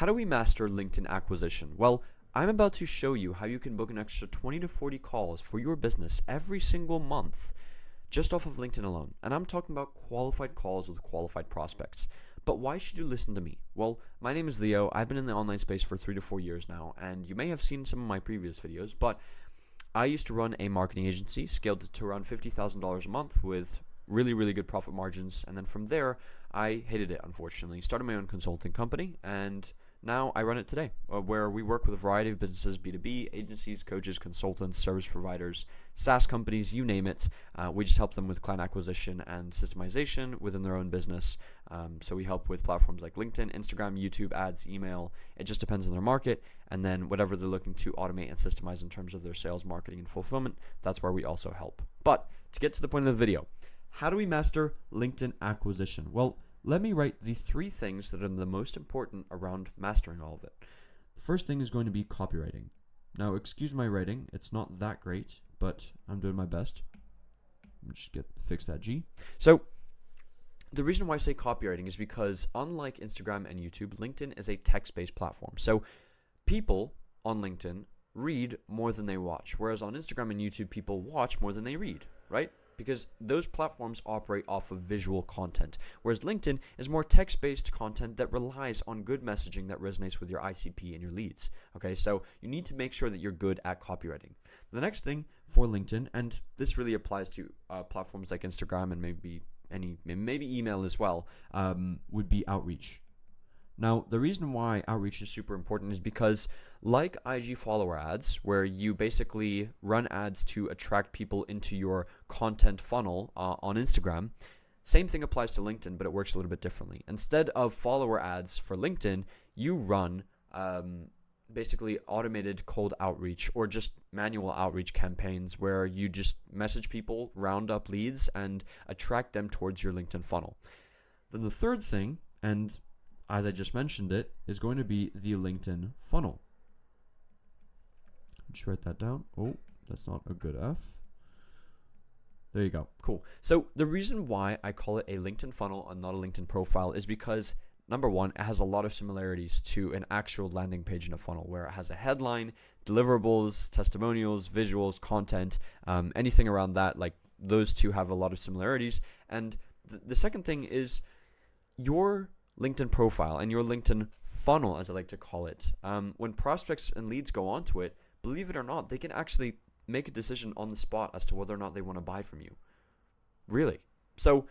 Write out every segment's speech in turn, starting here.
How do we master LinkedIn acquisition? Well, I'm about to show you how you can book an extra 20 to 40 calls for your business every single month just off of LinkedIn alone. And I'm talking about qualified calls with qualified prospects. But why should you listen to me? Well, my name is Leo. I've been in the online space for 3 to 4 years now, and you may have seen some of my previous videos, but I used to run a marketing agency, scaled it to around $50,000 a month with really, really good profit margins. And then from there, I hated it, unfortunately. Started my own consulting company, and now I run it today, where we work with a variety of businesses, B2B, agencies, coaches, consultants, service providers, SaaS companies, you name it. We just help them with client acquisition and systemization within their own business. So we help with platforms like LinkedIn, Instagram, YouTube, ads, email. It just depends on their market. And then whatever they're looking to automate and systemize in terms of their sales, marketing, and fulfillment, that's where we also help. But to get to the point of the video, how do we master LinkedIn acquisition? Well, let me write the 3 things that are the most important around mastering all of it. The first thing is going to be copywriting. Now, excuse my writing. It's not that great, but I'm doing my best. Let me just fix that G. So the reason why I say copywriting is because unlike Instagram and YouTube, LinkedIn is a text-based platform. So people on LinkedIn read more than they watch, whereas on Instagram and YouTube, people watch more than they read, right? Because those platforms operate off of visual content, whereas LinkedIn is more text-based content that relies on good messaging that resonates with your ICP and your leads. Okay, so you need to make sure that you're good at copywriting. The next thing for LinkedIn, and this really applies to platforms like Instagram and maybe email as well, would be outreach. Now, the reason why outreach is super important is because like IG follower ads, where you basically run ads to attract people into your content funnel on Instagram, same thing applies to LinkedIn, but it works a little bit differently. Instead of follower ads for LinkedIn, you run basically automated cold outreach or just manual outreach campaigns where you just message people, round up leads, and attract them towards your LinkedIn funnel. Then the third thing, and as I just mentioned it, is going to be the LinkedIn funnel. Just write that down. Oh, that's not a good F. There you go. Cool. So the reason why I call it a LinkedIn funnel and not a LinkedIn profile is because, number one, it has a lot of similarities to an actual landing page in a funnel, where it has a headline, deliverables, testimonials, visuals, content, anything around that. Like, those two have a lot of similarities. And the second thing is your LinkedIn profile and your LinkedIn funnel, as I like to call it. When prospects and leads go onto it, believe it or not, they can actually make a decision on the spot as to whether or not they want to buy from you. Really. So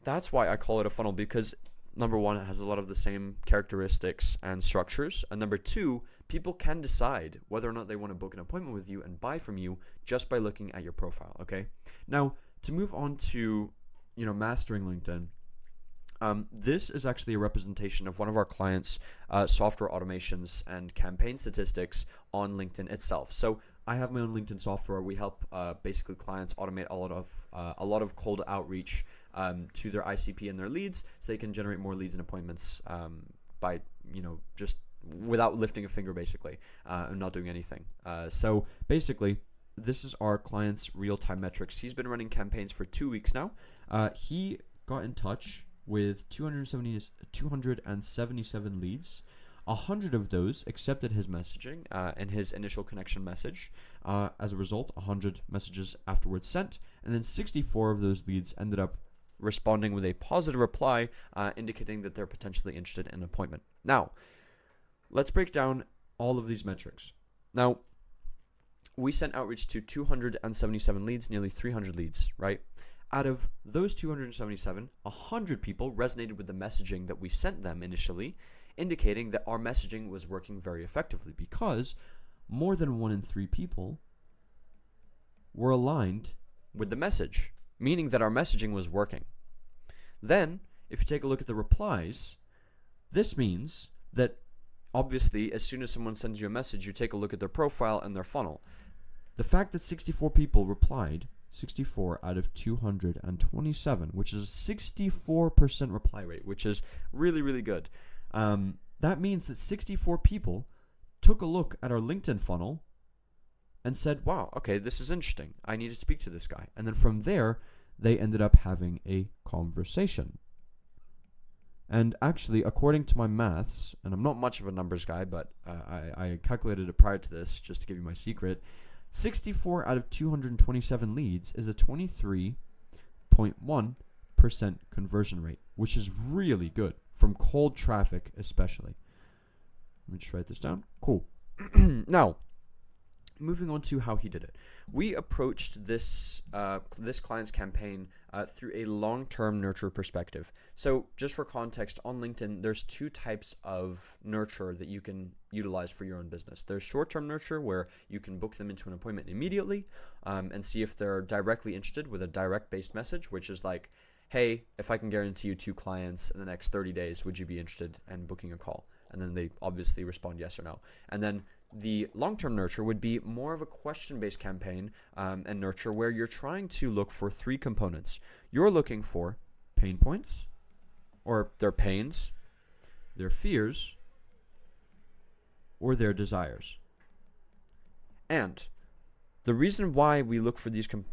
that's why I call it a funnel, because number one, it has a lot of the same characteristics and structures. And number two, people can decide whether or not they want to book an appointment with you and buy from you just by looking at your profile. Okay. Now, to move on to, mastering LinkedIn, this is actually a representation of one of our clients' software automations and campaign statistics on LinkedIn itself. So I have my own LinkedIn software. We help basically clients automate a lot of cold outreach to their ICP and their leads, so they can generate more leads and appointments by just without lifting a finger, basically, and not doing anything. So basically, this is our client's real-time metrics. He's been running campaigns for 2 weeks now. He got in touch with 277 leads. 100 of those accepted his messaging and his initial connection message. As a result, 100 messages afterwards sent, and then 64 of those leads ended up responding with a positive reply, indicating that they're potentially interested in an appointment. Now, let's break down all of these metrics. Now, we sent outreach to 277 leads, nearly 300 leads, right? Out of those 277, 100 people resonated with the messaging that we sent them initially, indicating that our messaging was working very effectively, because more than 1 in 3 people were aligned with the message, meaning that our messaging was working. Then, if you take a look at the replies, this means that obviously as soon as someone sends you a message, you take a look at their profile and their funnel. The fact that 64 people replied, 64 out of 227, which is a 64% reply rate, which is really, really good. That means that 64 people took a look at our LinkedIn funnel and said, wow, okay, this is interesting. I need to speak to this guy. And then from there, they ended up having a conversation. And actually, according to my maths, and I'm not much of a numbers guy, but I calculated it prior to this just to give you my secret, 64 out of 227 leads is a 23.1% conversion rate, which is really good from cold traffic especially. Let me just write this down. Cool. Now, moving on to how he did it. We approached this this client's campaign through a long-term nurture perspective. So just for context, on LinkedIn, there's two types of nurture that you can utilize for your own business. There's short-term nurture, where you can book them into an appointment immediately and see if they're directly interested with a direct-based message, which is like, hey, if I can guarantee you 2 clients in the next 30 days, would you be interested in booking a call? And then they obviously respond yes or no. And then the long-term nurture would be more of a question-based campaign and nurture, where you're trying to look for 3 components. You're looking for pain points, or their pains, their fears, or their desires. And the reason why we look for these 3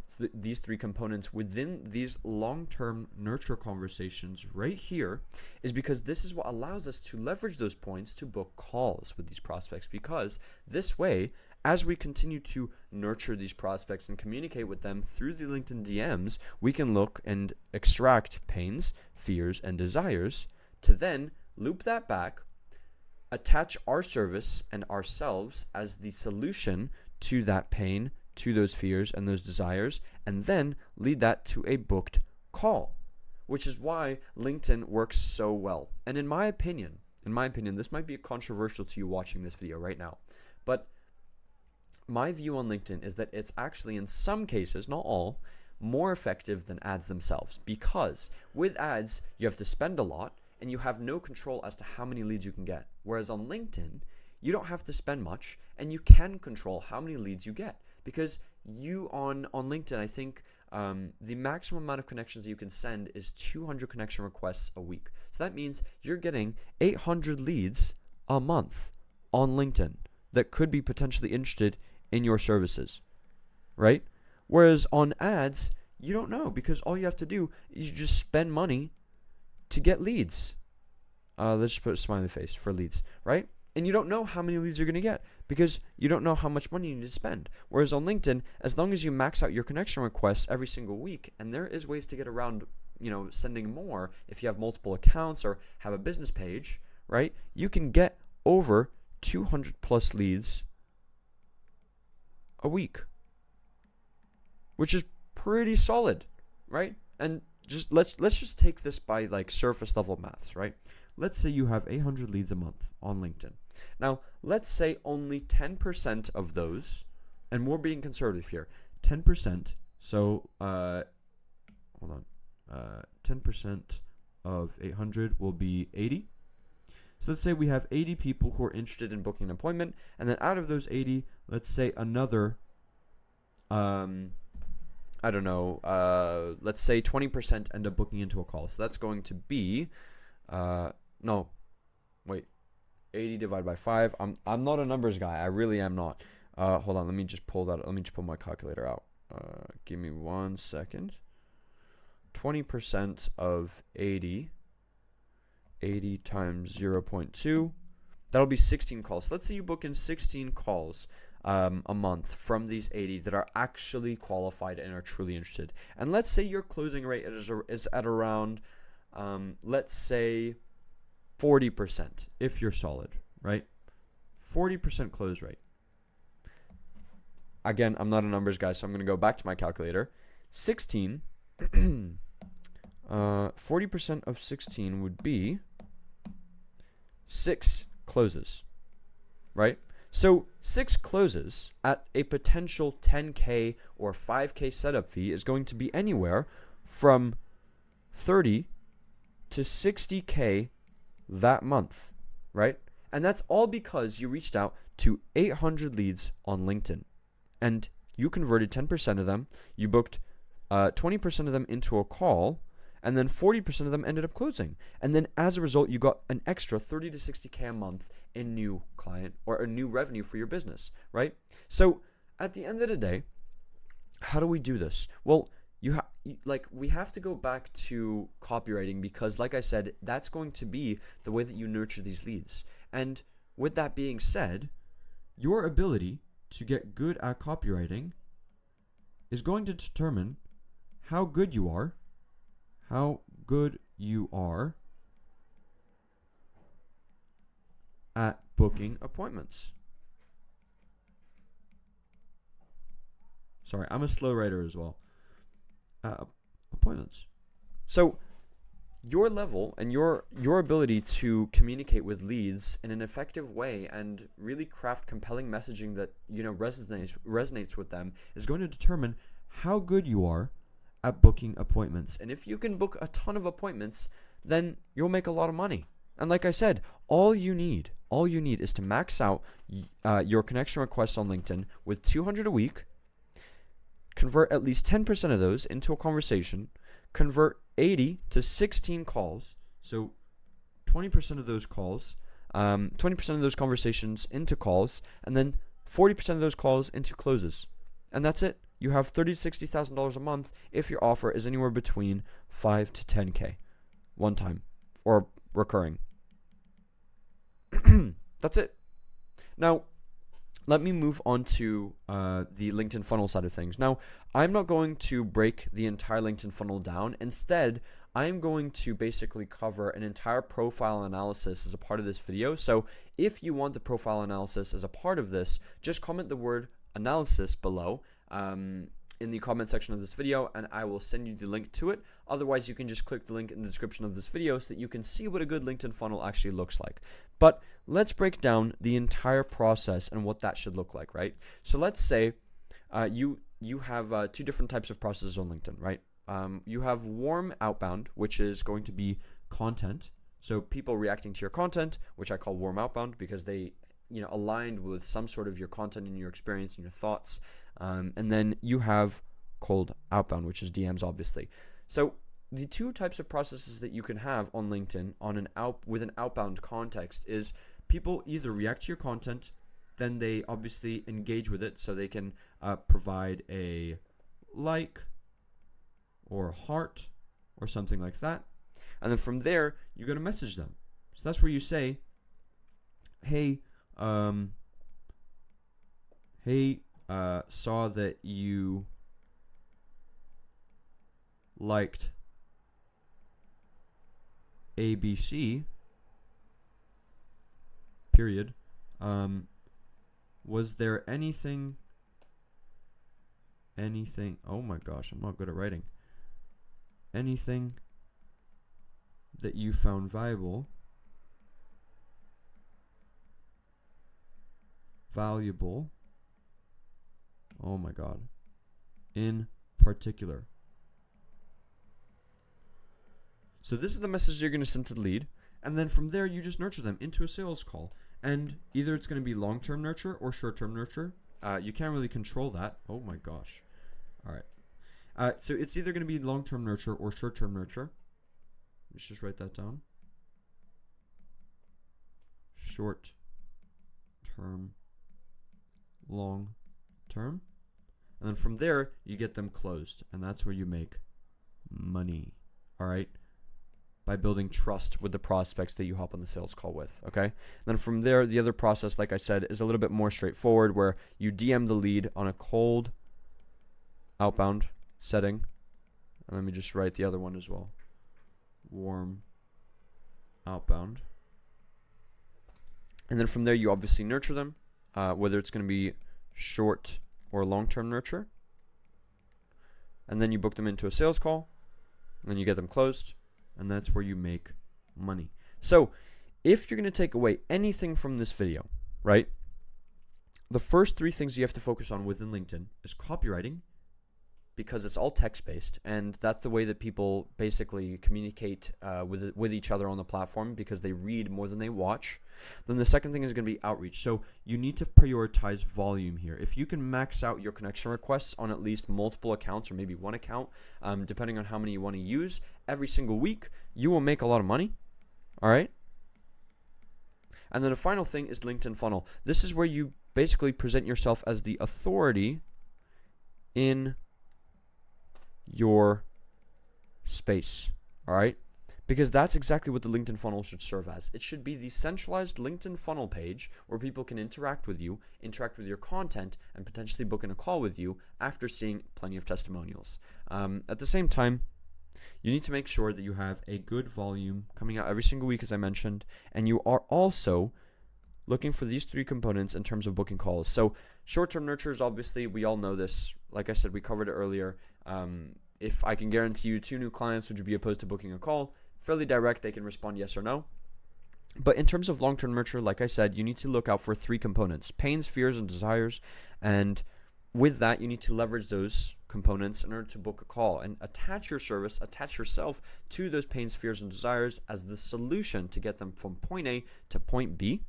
components within these long-term nurture conversations right here is because this is what allows us to leverage those points to book calls with these prospects, because this way, as we continue to nurture these prospects and communicate with them through the LinkedIn DMs, we can look and extract pains, fears, and desires to then loop that back, attach our service and ourselves as the solution to that pain, to those fears and those desires, and then lead that to a booked call, which is why LinkedIn works so well. And in my opinion, this might be controversial to you watching this video right now, but my view on LinkedIn is that it's actually, in some cases, not all, more effective than ads themselves, because with ads, you have to spend a lot and you have no control as to how many leads you can get. Whereas on LinkedIn, you don't have to spend much and you can control how many leads you get, because you on LinkedIn, I think the maximum amount of connections that you can send is 200 connection requests a week. So that means you're getting 800 leads a month on LinkedIn that could be potentially interested in your services, right? Whereas on ads, you don't know, because all you have to do is you just spend money to get leads. Let's just put a smiley face for leads, right? And you don't know how many leads you're going to get because you don't know how much money you need to spend. Whereas on LinkedIn, as long as you max out your connection requests every single week, and there is ways to get around, sending more if you have multiple accounts or have a business page, right? You can get over 200 plus leads a week, which is pretty solid, right? And just let's just take this by like surface level maths, right? Let's say you have 800 leads a month on LinkedIn. Now, let's say only 10% of those, and we're being conservative here, 10%, so, hold on, 10% of 800 will be 80. So let's say we have 80 people who are interested in booking an appointment, and then out of those 80, let's say another, let's say 20% end up booking into a call. So that's going to be, 80 divided by 5. I'm not a numbers guy. I really am not. Hold on. Let me just pull my calculator out. Give me 1 second. 20% of 80 times 0.2. That'll be 16 calls. So let's say you book in 16 calls a month from these 80 that are actually qualified and are truly interested. And let's say your closing rate is at around, let's say 40% if you're solid, right? 40% close rate. Again, I'm not a numbers guy, so I'm going to go back to my calculator. 16, 40% of 16 would be 6 closes, right? So 6 closes at a potential 10K or 5K setup fee is going to be anywhere from 30 to 60K that month, right? And that's all because you reached out to 800 leads on LinkedIn and you converted 10% of them. You booked 20% of them into a call, and then 40% of them ended up closing. And then as a result, you got an extra 30 to 60K a month in new client or a new revenue for your business, right? So at the end of the day, how do we do this? Well, we have to go back to copywriting because, like I said, that's going to be the way that you nurture these leads. And with that being said, your ability to get good at copywriting is going to determine how good you are at booking appointments. Sorry, I'm a slow writer as well. Appointments. So your level and your ability to communicate with leads in an effective way and really craft compelling messaging that resonates with them is going to determine how good you are at booking appointments. And if you can book a ton of appointments, then you'll make a lot of money. And like I said, all you need is to max out your connection requests on LinkedIn with 200 a week. Convert at least 10% of those into a conversation. Convert 80 to 16 calls. So 20% of those calls, 20% of those conversations into calls, and then 40% of those calls into closes. And that's it. You have $30,000 to $60,000 a month if your offer is anywhere between 5 to 10K one time or recurring. That's it. Now, let me move on to the LinkedIn funnel side of things. Now, I'm not going to break the entire LinkedIn funnel down. Instead, I'm going to basically cover an entire profile analysis as a part of this video. So if you want the profile analysis as a part of this, just comment the word analysis below in the comment section of this video, and I will send you the link to it. Otherwise, you can just click the link in the description of this video so that you can see what a good LinkedIn funnel actually looks like. But let's break down the entire process and what that should look like, right? So let's say you have two different types of processes on LinkedIn, right? You have warm outbound, which is going to be content. So people reacting to your content, which I call warm outbound because they aligned with some sort of your content and your experience and your thoughts. And then you have cold outbound, which is DMs, obviously. So the two types of processes that you can have on LinkedIn with an outbound context is people either react to your content, then they obviously engage with it, so they can provide a like or a heart or something like that. And then from there, you're going to message them. So that's where you say, hey, saw that you liked ABC, period. Was there anything, oh my gosh, I'm not good at writing. Anything that you found valuable oh my god, in particular. So this is the message you're going to send to the lead, and then from there you just nurture them into a sales call. And either it's going to be long-term nurture or short-term nurture. You can't really control that. Oh my gosh. All right. So it's either going to be long-term nurture or short-term nurture. Let's just write that down. Short-term, long-term. And then from there, you get them closed. And that's where you make money. All right? By building trust with the prospects that you hop on the sales call with, okay? And then from there, the other process, like I said, is a little bit more straightforward, where you DM the lead on a cold outbound setting. And let me just write the other one as well. Warm outbound. And then from there, you obviously nurture them, whether it's going to be short or long-term nurture. And then you book them into a sales call, and then you get them closed. And that's where you make money. So if you're going to take away anything from this video, right, the first three things you have to focus on within LinkedIn is copywriting, because it's all text-based, and that's the way that people basically communicate with each other on the platform, because they read more than they watch. Then the second thing is going to be outreach. So you need to prioritize volume here. If you can max out your connection requests on at least multiple accounts, or maybe one account, depending on how many you want to use, every single week, you will make a lot of money. All right? And then the final thing is LinkedIn funnel. This is where you basically present yourself as the authority in your space. All right? Because that's exactly what the LinkedIn funnel should serve as. It should be the centralized LinkedIn funnel page where people can interact with you, interact with your content, and potentially book in a call with you after seeing plenty of testimonials. At the same time, you need to make sure that you have a good volume coming out every single week, as I mentioned, and you are also looking for these 3 components in terms of booking calls. So short-term nurtures, obviously, we all know this. Like I said, we covered it earlier. If I can guarantee you 2 new clients, would you be opposed to booking a call? Fairly direct, they can respond yes or no. But in terms of long-term nurture, like I said, you need to look out for 3 components: pains, fears, and desires. And with that, you need to leverage those components in order to book a call and attach your service, attach yourself to those pains, fears, and desires as the solution to get them from point A to point B.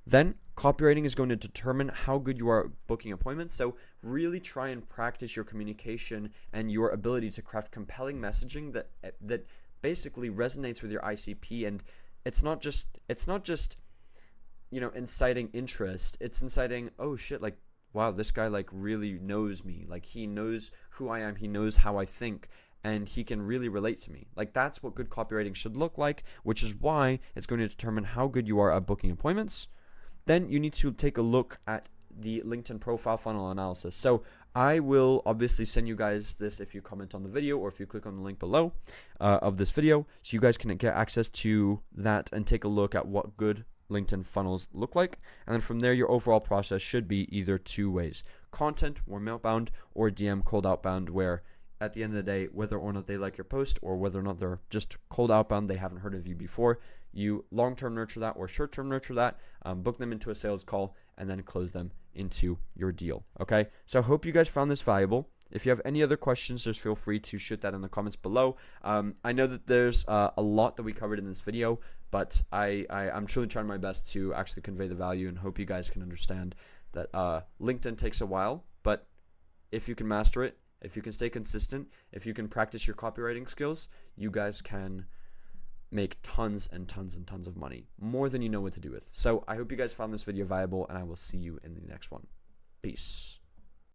Then copywriting is going to determine how good you are at booking appointments. So really try and practice your communication and your ability to craft compelling messaging that basically resonates with your ICP. And it's not just inciting interest. It's inciting, oh shit, like, wow, this guy like really knows me. Like, he knows who I am. He knows how I think. And he can really relate to me. Like, that's what good copywriting should look like, which is why it's going to determine how good you are at booking appointments. Then you need to take a look at the LinkedIn profile funnel analysis. So I will obviously send you guys this if you comment on the video or if you click on the link below of this video, so you guys can get access to that and take a look at what good LinkedIn funnels look like. And then from there, your overall process should be either 2 ways: content, warm outbound, or DM, cold outbound, where at the end of the day, whether or not they like your post or whether or not they're just cold outbound, they haven't heard of you before, you long-term nurture that or short-term nurture that, book them into a sales call, and then close them into your deal. Okay, so I hope you guys found this valuable. If you have any other questions, just feel free to shoot that in the comments below. I know that there's a lot that we covered in this video, but I'm truly trying my best to actually convey the value and hope you guys can understand that LinkedIn takes a while, but if you can master it, if you can stay consistent, if you can practice your copywriting skills, you guys can make tons and tons and tons of money, more than you know what to do with. So I hope you guys found this video valuable, and I will see you in the next one. Peace.